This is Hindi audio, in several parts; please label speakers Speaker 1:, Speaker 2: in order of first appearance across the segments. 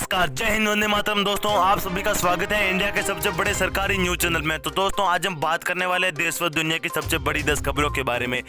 Speaker 1: नमस्कार, जय हिंद, वंदे मातरम। दोस्तों आप सभी का स्वागत है इंडिया के सबसे बड़े सरकारी न्यूज चैनल में। तो दोस्तों आज हम बात करने वाले हैं देश व दुनिया की सबसे बड़ी 10 खबरों के बारे में।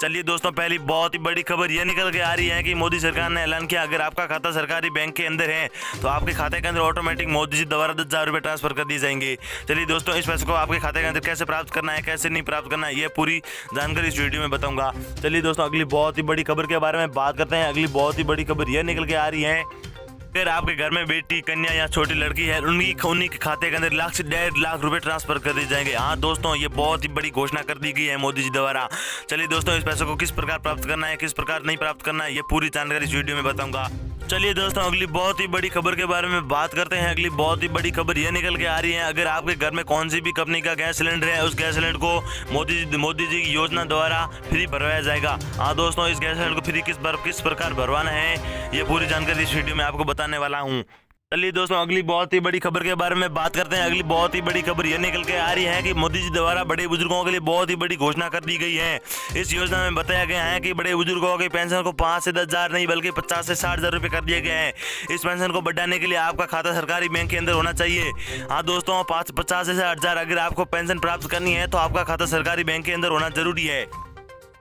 Speaker 1: चलिए दोस्तों, पहली बहुत ही बड़ी खबर यह निकल के आ रही है कि मोदी सरकार ने ऐलान किया अगर आपका खाता सरकारी बैंक के अंदर है तो आपके खाते के अंदर ऑटोमेटिक मोदी जी द्वारा 10,000 रुपये ट्रांसफर कर दिए जाएंगे। चलिए दोस्तों, इस पैसे को आपके खाते के अंदर कैसे प्राप्त करना है, कैसे नहीं प्राप्त करना है, ये पूरी जानकारी इस वीडियो में बताऊंगा। चलिए दोस्तों, अगली बहुत ही बड़ी खबर के बारे में बात करते हैं। अगली बहुत ही बड़ी खबर यह निकल के आ रही है अगर आपके घर में बेटी, कन्या या छोटी लड़की है उन्हीं के खाते के अंदर 1 से 1.5 लाख रुपए ट्रांसफर कर दिए जाएंगे। हाँ दोस्तों, ये बहुत ही बड़ी घोषणा कर दी गई है मोदी जी द्वारा। चलिए दोस्तों, इस पैसे को किस प्रकार प्राप्त करना है, किस प्रकार नहीं प्राप्त करना है, ये पूरी जानकारी इस वीडियो में बताऊंगा। चलिए दोस्तों, अगली बहुत ही बड़ी खबर के बारे में बात करते हैं। अगली बहुत ही बड़ी खबर यह निकल के आ रही है अगर आपके घर में कौन सी भी कंपनी का गैस सिलेंडर है उस गैस सिलेंडर को मोदी जी की योजना द्वारा फ्री भरवाया जाएगा। हाँ दोस्तों, इस गैस सिलेंडर को फ्री किस प्रकार भरवाना है ये पूरी जानकारी इस वीडियो में आपको बताने वाला हूँ। चलिए दोस्तों, अगली बहुत ही बड़ी खबर के बारे में बात करते हैं। अगली बहुत ही बड़ी खबर यह निकल के आ रही है कि मोदी जी द्वारा बड़े बुजुर्गों के लिए बहुत ही बड़ी घोषणा कर दी गई है। इस योजना में बताया गया है कि बड़े बुजुर्गों की पेंशन को 5 से 10,000 नहीं बल्कि 50 से 60,000 रुपये कर दिए गए हैं। इस पेंशन को बढ़ाने के लिए आपका खाता सरकारी बैंक के अंदर होना चाहिए। हाँ दोस्तों, 50 से 60,000 अगर आपको पेंशन प्राप्त करनी है तो आपका खाता सरकारी बैंक के अंदर होना जरूरी है।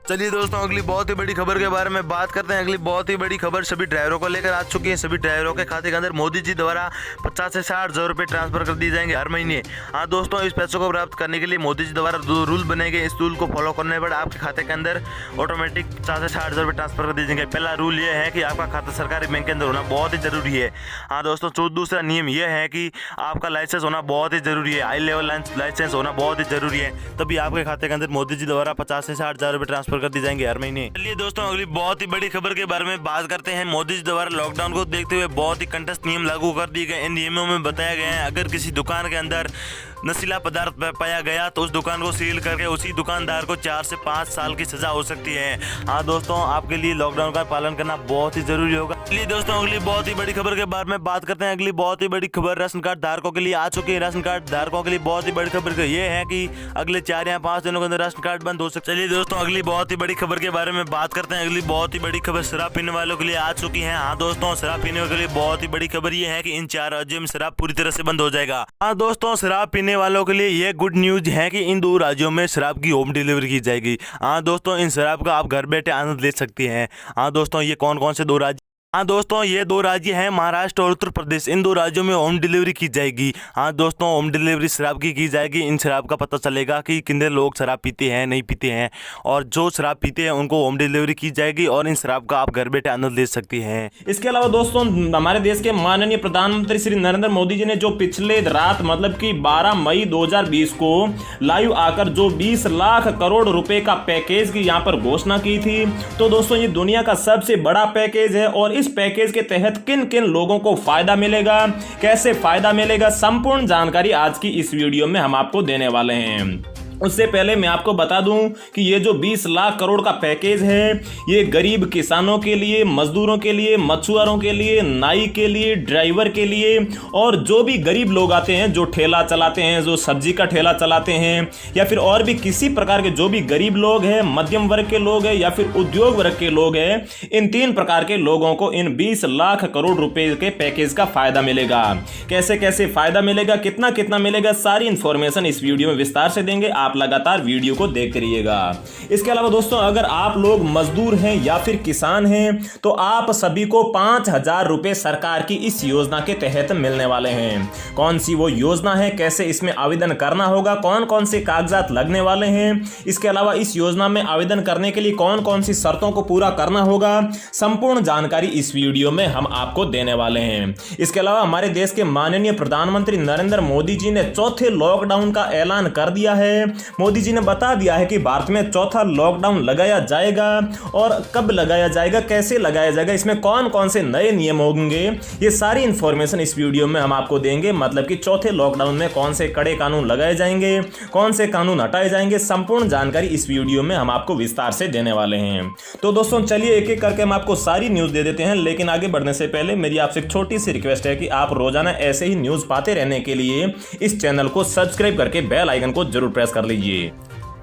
Speaker 1: चलिए दोस्तों, अगली बहुत ही बड़ी खबर के बारे में बात करते हैं। अगली बहुत ही बड़ी खबर सभी ड्राइवरों को लेकर आ चुकी है। सभी ड्राइवरों के खाते के अंदर मोदी जी द्वारा 50 से 60,000 रुपये ट्रांसफर कर दिए जाएंगे हर महीने। हाँ दोस्तों, इस पैसों को प्राप्त करने के लिए मोदी जी द्वारा 2 रूल बने गए। इस रूल को फॉलो करने पर आपके खाते के अंदर ऑटोमेटिक 50 से 60,000 रुपये ट्रांसफर कर दिए जाएंगे। पहला रूल ये है कि आपका खाता सरकारी बैंक के अंदर होना बहुत ही जरूरी है। हाँ दोस्तों, दूसरा नियम यह है कि आपका लाइसेंस होना बहुत ही जरूरी है। हाई लेवल लाइसेंस होना बहुत ही जरूरी है, तभी आपके खाते के अंदर मोदी जी द्वारा 50 से 60,000 रुपये ट्रांसफर कर दिए जाएंगे हर महीने। चलिए दोस्तों, अगली बहुत ही बड़ी खबर के बारे में बात करते हैं। मोदी जी द्वारा लॉकडाउन को देखते हुए बहुत ही कंटेस्ट नियम लागू कर दिए गए। इन नियमों में बताया गया है अगर किसी दुकान के अंदर नशीला पदार्थ पाया गया तो उस दुकान को सील करके उसी दुकानदार को 4 से 5 साल की सजा हो सकती है। हाँ दोस्तों, आपके लिए लॉकडाउन का पालन करना बहुत ही जरूरी होगा। चलिए दोस्तों, अगली बहुत ही बड़ी खबर के बारे में बात करते हैं। अगली बहुत ही बड़ी खबर राशन कार्ड धारकों के लिए आ चुकी है। राशन कार्ड धारकों के लिए बहुत ही बड़ी खबर ये है कि अगले 4 या 5 दिनों के अंदर राशन कार्ड बंद हो सकता है। चलिए दोस्तों, अगली बहुत ही बड़ी खबर के बारे में बात करते हैं। अगली बहुत ही बड़ी खबर शराब पीने वालों के लिए आ चुकी है। हाँ दोस्तों, शराब पीने के लिए बहुत ही बड़ी खबर ये है कि इन 4 राज्यों में शराब पूरी तरह से बंद हो जाएगा। हाँ दोस्तों, शराब पीने वालों के लिए गुड न्यूज है कि इन 2 राज्यों में शराब की होम डिलीवरी की जाएगी। हाँ दोस्तों, इन शराब का आप घर बैठे आनंद ले सकते हैं। हाँ दोस्तों, ये कौन कौन से 2 राज्य? हाँ दोस्तों, ये 2 राज्य हैं महाराष्ट्र और उत्तर प्रदेश। इन 2 राज्यों में होम डिलीवरी की जाएगी। हाँ दोस्तों, होम डिलीवरी शराब की जाएगी। इन शराब का पता चलेगा कि कितने लोग शराब पीते हैं, नहीं पीते हैं, और जो शराब पीते हैं उनको होम डिलीवरी की जाएगी और इन शराब का आप घर बैठे आनंद ले सकते हैं।
Speaker 2: इसके अलावा दोस्तों, हमारे देश के माननीय प्रधानमंत्री श्री नरेंद्र मोदी जी ने जो पिछले रात मतलब कि 12 मई 2020 को लाइव आकर जो 20 लाख करोड़ रुपए का पैकेज की यहाँ पर घोषणा की थी, तो दोस्तों ये दुनिया का सबसे बड़ा पैकेज है। और इस पैकेज के तहत किन किन लोगों को फायदा मिलेगा, कैसे फायदा मिलेगा, संपूर्ण जानकारी आज की इस वीडियो में हम आपको देने वाले हैं। उससे पहले मैं आपको बता दूं कि ये जो 20 लाख करोड़ का पैकेज है ये गरीब किसानों के लिए, मजदूरों के लिए, मछुआरों के लिए, नाई के लिए, ड्राइवर के लिए और जो भी गरीब लोग आते हैं, जो ठेला चलाते हैं, जो सब्जी का ठेला चलाते हैं, या फिर और भी किसी प्रकार के जो भी गरीब लोग हैं, मध्यम वर्ग के लोग हैं या फिर उद्योग वर्ग के लोग हैं, इन 3 प्रकार के लोगों को इन 20 लाख करोड़ रुपए के पैकेज का फायदा मिलेगा। कैसे कैसे फायदा मिलेगा, कितना कितना मिलेगा, सारी इंफॉर्मेशन इस वीडियो में विस्तार से देंगे। आप लगातार वीडियो को देखते रहिएगा। इसके अलावा दोस्तों, अगर आप लोग मजदूर हैं या फिर किसान हैं तो आप सभी को 5,000 रुपए सरकार की इस योजना के तहत मिलने वाले हैं। कौन सी वो योजना है, कैसे इसमें आवेदन करना होगा, कौन कौन से कागजात लगने वाले हैं, इसके अलावा इस योजना में आवेदन करने के लिए कौन कौन सी शर्तों को पूरा करना होगा, संपूर्ण जानकारी इस वीडियो में हम आपको देने वाले हैं। इसके अलावा हमारे देश के माननीय प्रधानमंत्री नरेंद्र मोदी जी ने 4थे लॉकडाउन का ऐलान कर दिया है। मोदी जी ने बता दिया है कि भारत में 4था लॉकडाउन लगाया जाएगा और कब लगाया जाएगा, कैसे लगाया जाएगा, इसमें कौन कौन से नए नियम होंगे, ये सारी इंफॉर्मेशन इस वीडियो में हम आपको देंगे। मतलब कि 4थे लॉकडाउन में कौन से कड़े कानून लगाए जाएंगे, कौन से कानून हटाए जाएंगे, संपूर्ण जानकारी इस वीडियो में हम आपको विस्तार से देने वाले हैं। तो दोस्तों चलिए एक एक करके हम आपको सारी न्यूज दे देते हैं, लेकिन आगे बढ़ने से पहले मेरी आपसे एक छोटी सी रिक्वेस्ट है कि आप रोजाना ऐसे ही न्यूज पाते रहने के लिए इस चैनल को सब्सक्राइब करके बेल आइकन को जरूर प्रेस कर लीजिए।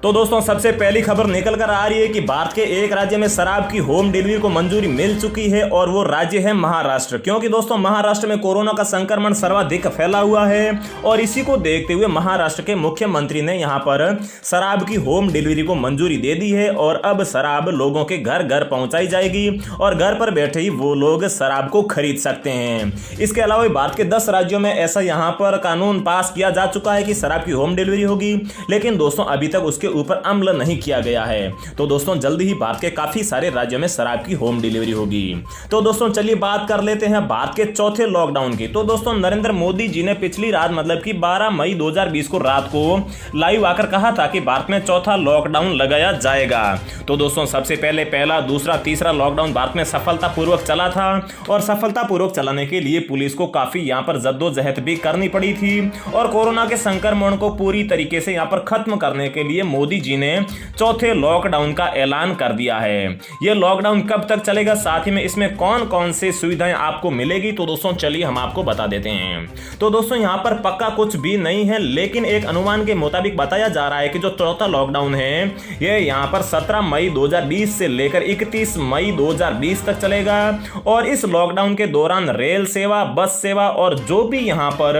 Speaker 2: तो दोस्तों सबसे पहली खबर निकल कर आ रही है कि भारत के एक राज्य में शराब की होम डिलीवरी को मंजूरी मिल चुकी है और वो राज्य है महाराष्ट्र। क्योंकि दोस्तों महाराष्ट्र में कोरोना का संक्रमण सर्वाधिक फैला हुआ है और इसी को देखते हुए महाराष्ट्र के मुख्यमंत्री ने यहाँ पर शराब की होम डिलीवरी को मंजूरी दे दी है और अब शराब लोगों के घर घर पहुंचाई जाएगी और घर पर बैठे ही वो लोग शराब को खरीद सकते हैं। इसके अलावा भारत के 10 राज्यों में ऐसा यहाँ पर कानून पास किया जा चुका है कि शराब की होम डिलीवरी होगी, लेकिन दोस्तों अभी तक उसके ऊपर अमल नहीं किया गया है। तो दोस्तों जल्दी ही भारत के काफी सारे राज्यों में शराब की होम डिलीवरी होगी। तो दोस्तों चलिए बात कर लेते हैं भारत के चौथे लॉकडाउन की। तो दोस्तों नरेंद्र मोदी जी ने पिछली रात मतलब कि 12 मई 2020 को रात को लाइव आकर कहा था कि भारत में चौथा लॉकडाउन लगाया जाएगा। तो दोस्तों सबसे पहले पहला, दूसरा, तीसरा लॉकडाउन भारत में सफलतापूर्वक चला था और सफलतापूर्वक चलाने के लिए पुलिस को काफी यहां पर जद्दोजहद भी करनी पड़ी थी और कोरोना के संक्रमण को पूरी तरीके से यहां पर खत्म करने के लिए मोदी जी ने चौथे लॉकडाउन का ऐलान कर दिया है। यह लॉकडाउन कब तक चलेगा, साथ ही में इसमें कौन कौन से सुविधाएं आपको मिलेगी, तो दोस्तों चलिए हम आपको बता देते हैं। तो दोस्तों यहां पर पक्का कुछ भी नहीं है, लेकिन एक अनुमान के मुताबिक बताया जा रहा है कि जो चौथा लॉकडाउन है यह यहां पर 17 मई 2020 से लेकर 31 मई 2020 तक चलेगा और इस लॉकडाउन के दौरान रेल सेवा, बस सेवा और जो भी यहां पर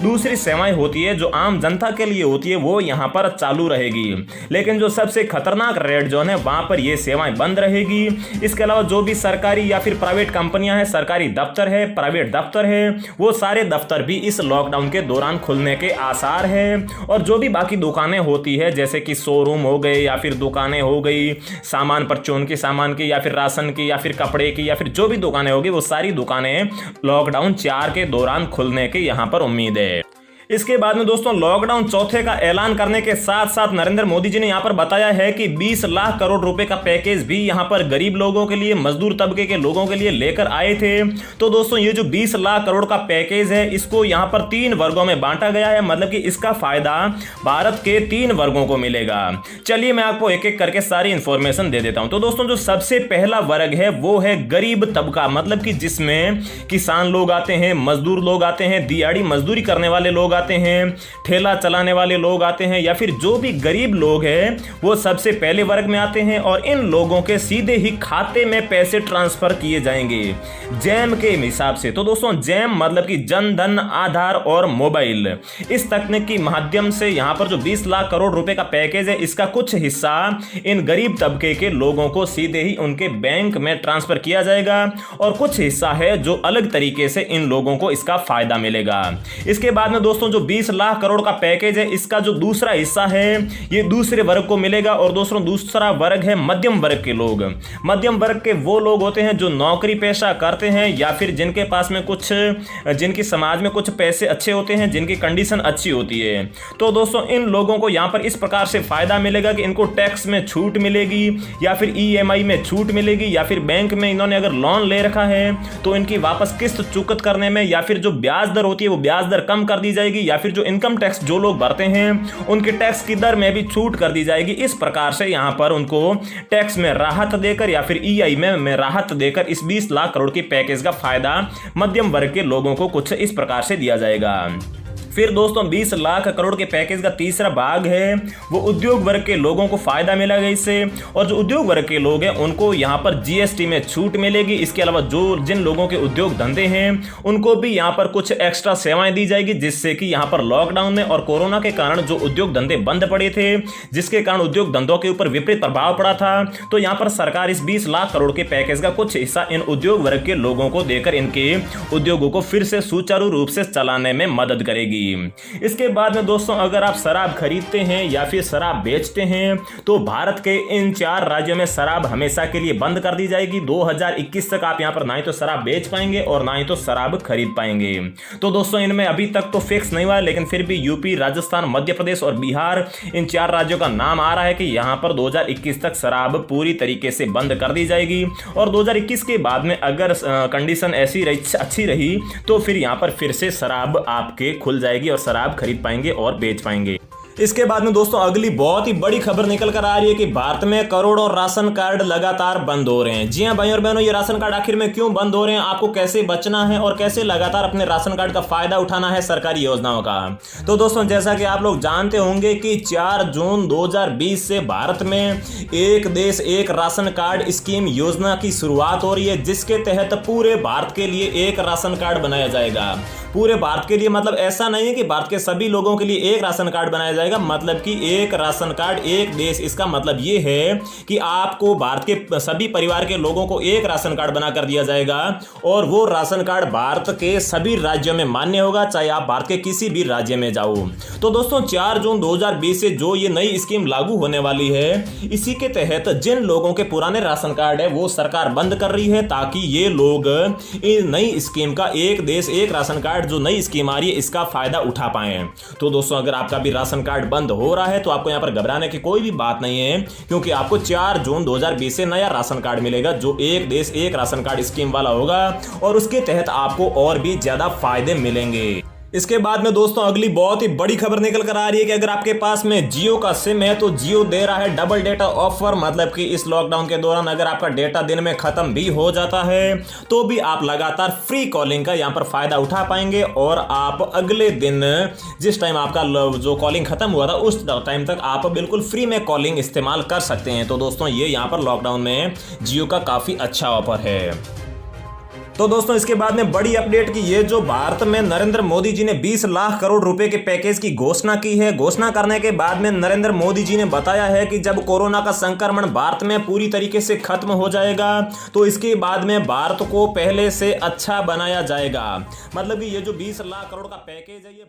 Speaker 2: दूसरी सेवाएं होती है जो आम जनता के लिए होती है वो यहां पर चालू रहेगी। लेकिन जो सबसे खतरनाक रेड जोन है वहां पर ये सेवाएं बंद रहेगी। इसके अलावा जो भी सरकारी या फिर प्राइवेट कंपनियां हैं, सरकारी दफ्तर है, प्राइवेट दफ्तर है, वो सारे दफ्तर भी इस लॉकडाउन के दौरान खुलने के आसार है। और जो भी बाकी दुकानें होती है जैसे कि शोरूम हो गए या फिर दुकानें हो गई सामान परचून की, सामान की या फिर राशन की या फिर कपड़े की या फिर जो भी दुकानें होगी वो सारी दुकानें लॉकडाउन 4 के दौरान खुलने की यहां पर उम्मीद है। इसके बाद में दोस्तों लॉकडाउन चौथे का ऐलान करने के साथ साथ नरेंद्र मोदी जी ने यहां पर बताया है कि 20 लाख करोड़ रुपए का पैकेज भी यहां पर गरीब लोगों के लिए, मजदूर तबके के लोगों के लिए लेकर आए थे। तो दोस्तों ये जो 20 लाख करोड़ का पैकेज है इसको यहां पर 3 वर्गों में बांटा गया है, मतलब कि इसका फायदा भारत के 3 वर्गों को मिलेगा। चलिए मैं आपको एक एक करके सारी इंफॉर्मेशन दे देता हूं। तो दोस्तों जो सबसे पहला वर्ग है वो है गरीब तबका, मतलब कि जिसमें किसान लोग आते हैं, मजदूर लोग आते हैं, दिहाड़ी मजदूरी करने वाले लोग आते हैं, ठेला चलाने वाले लोग आते हैं या फिर जो भी गरीब लोग हैं वो सबसे पहले वर्ग में आते हैं और इन लोगों के सीधे ही खाते में पैसे ट्रांसफर किए जाएंगे जैम के हिसाब से। तो दोस्तों जैम मतलब कि जन धन, आधार और मोबाइल, इस तकनीक के माध्यम से यहां पर जो 20 लाख करोड़ रुपए का पैकेज है इसका कुछ हिस्सा इन गरीब तबके के लोगों को सीधे ही उनके बैंक में ट्रांसफर किया जाएगा और कुछ हिस्सा है जो अलग तरीके से इन लोगों को इसका फायदा मिलेगा। इसके बाद में दोस्तों जो 20 लाख करोड़ का पैकेज है इसका जो दूसरा हिस्सा है ये दूसरे वर्ग को मिलेगा और दोस्तों दूसरा वर्ग है मध्यम वर्ग के लोग। मध्यम वर्ग के वो लोग होते हैं जो नौकरी पेशा करते हैं या फिर जिनके पास में कुछ, जिनकी समाज में कुछ पैसे अच्छे होते हैं, जिनकी कंडीशन अच्छी होती है। तो दोस्तों इन लोगों को यहां पर इस प्रकार से फायदा मिलेगा कि इनको टैक्स में छूट मिलेगी या फिर EMI में छूट मिलेगी या फिर बैंक में इन्होंने अगर लोन ले रखा है तो इनकी वापस किस्त चुकत करने में या फिर जो ब्याज दर होती है वो ब्याज दर कम कर दी जाएगी या फिर जो इनकम टैक्स जो लोग भरते हैं उनके टैक्स की दर में भी छूट कर दी जाएगी। इस प्रकार से यहां पर उनको टैक्स में राहत देकर या फिर EMI में राहत देकर इस 20 लाख करोड़ की पैकेज का फायदा मध्यम वर्ग के लोगों को कुछ इस प्रकार से दिया जाएगा। फिर दोस्तों 20 लाख करोड़ के पैकेज का तीसरा भाग है वो उद्योग वर्ग के लोगों को फायदा मिलेगा इससे, और जो उद्योग वर्ग के लोग हैं उनको यहाँ पर GST में छूट मिलेगी। इसके अलावा जो जिन लोगों के उद्योग धंधे हैं उनको भी यहाँ पर कुछ एक्स्ट्रा सेवाएं दी जाएगी, जिससे कि यहाँ पर लॉकडाउन में और कोरोना के कारण जो उद्योग धंधे बंद पड़े थे जिसके कारण उद्योग धंधों के ऊपर विपरीत प्रभाव पड़ा था, तो यहाँ पर सरकार इस 20 लाख करोड़ के पैकेज का कुछ हिस्सा इन उद्योग वर्ग के लोगों को देकर इनके उद्योगों को फिर से सुचारू रूप से चलाने में मदद करेगी। इसके बाद में दोस्तों अगर आप शराब खरीदते हैं या फिर शराब बेचते हैं तो भारत के इन 4 राज्यों में शराब हमेशा के लिए बंद कर दी जाएगी। 2021 तक आप यहां पर ना ही तो शराब बेच पाएंगे और ना ही तो शराब खरीद पाएंगे। तो दोस्तों इनमें अभी तक तो फिक्स नहीं हुआ है, लेकिन फिर भी यूपी, राजस्थान, मध्य प्रदेश और बिहार, इन 4 राज्यों का नाम आ रहा है कि यहां पर 2021 तक शराब पूरी तरीके से बंद कर दी जाएगी और 2021 के बाद में अगर कंडीशन ऐसी अच्छी रही तो फिर यहां पर फिर से शराब आपके खुल जाएगी और शराब खरीद पाएंगे और बेच पाएंगे। इसके बाद में दोस्तों अगली बहुत ही बड़ी खबर निकल कर आ रही है कि भारत में करोड़ों राशन कार्ड लगातार बंद हो रहे हैं। जी हां भाई और बहनों, ये राशन कार्ड आखिर में क्यों बंद हो रहे हैं, आपको कैसे बचना है और कैसे लगातार अपने राशन कार्ड का फायदा उठाना है सरकारी योजनाओं का। तो दोस्तों जैसा कि आप लोग जानते होंगे कि 4 जून 2020 से भारत में एक देश एक राशन कार्ड स्कीम योजना की शुरुआत हो रही है, जिसके तहत पूरे भारत के लिए एक राशन कार्ड बनाया जाएगा। पूरे भारत के लिए मतलब ऐसा नहीं है कि भारत के सभी लोगों के लिए एक राशन कार्ड बनाया जाएगा, मतलब कि एक राशन कार्ड एक देश। इसका मतलब ये है कि आपको भारत के सभी परिवार के लोगों को एक राशन कार्ड बना कर दिया जाएगा और वो राशन कार्ड भारत के सभी राज्यों में मान्य होगा, चाहे आप भारत के किसी भी राज्य में जाओ। तो दोस्तों 4 जून 2020 से जो ये नई स्कीम लागू होने वाली है, इसी के तहत जिन लोगों के पुराने राशन कार्ड है वो सरकार बंद कर रही है, ताकि ये लोग इस नई स्कीम का एक देश एक राशन कार्ड जो नई स्कीम आ रही है इसका फायदा उठा पाए। तो दोस्तों अगर आपका भी राशन कार्ड बंद हो रहा है तो आपको यहां पर घबराने की कोई भी बात नहीं है, क्योंकि आपको 4 जून 2020 से नया राशन कार्ड मिलेगा जो एक देश एक राशन कार्ड स्कीम वाला होगा और उसके तहत आपको और भी ज्यादा फायदे मिलेंगे। इसके बाद में दोस्तों अगली बहुत ही बड़ी खबर निकल कर आ रही है कि अगर आपके पास में जियो का सिम है तो जियो दे रहा है डबल डेटा ऑफर। मतलब कि इस लॉकडाउन के दौरान अगर आपका डेटा दिन में खत्म भी हो जाता है तो भी आप लगातार फ्री कॉलिंग का यहां पर फायदा उठा पाएंगे और आप अगले दिन जिस टाइम आपका जो कॉलिंग खत्म हुआ था उस टाइम तक आप बिल्कुल फ्री में कॉलिंग इस्तेमाल कर सकते हैं। तो दोस्तों ये यहां पर लॉकडाउन में जियो का काफी अच्छा ऑफर है। तो दोस्तों इसके बाद में बड़ी अपडेट की ये जो भारत में नरेंद्र मोदी जी ने 20 लाख करोड़ रुपए के पैकेज की घोषणा की है। घोषणा करने के बाद में नरेंद्र मोदी जी ने बताया है कि जब कोरोना का संक्रमण भारत में पूरी तरीके से खत्म हो जाएगा तो इसके बाद में भारत को पहले से अच्छा बनाया जाएगा। मतलब कि ये जो 20 लाख करोड़ का पैकेज है ये